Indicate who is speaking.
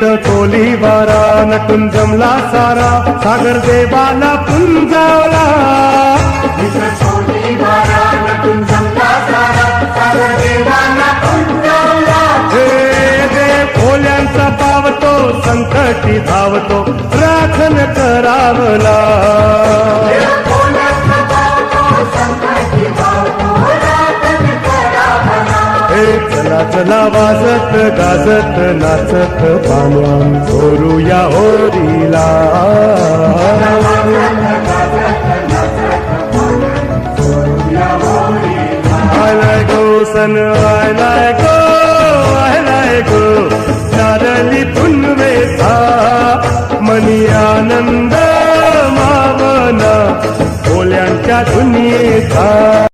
Speaker 1: तोली बारा नटून जमला सारा सागर देवाला पुंजावला भोल्यांचा पावतो संकटी धावतो राखण करावला चला चला वाजत गाजत नाचत पानवान चोरूया होरीला आलाय गो सन आलाय गो नारली पुनवेचा मनी आनंद मावना भोल्यांच्या दुनियेचा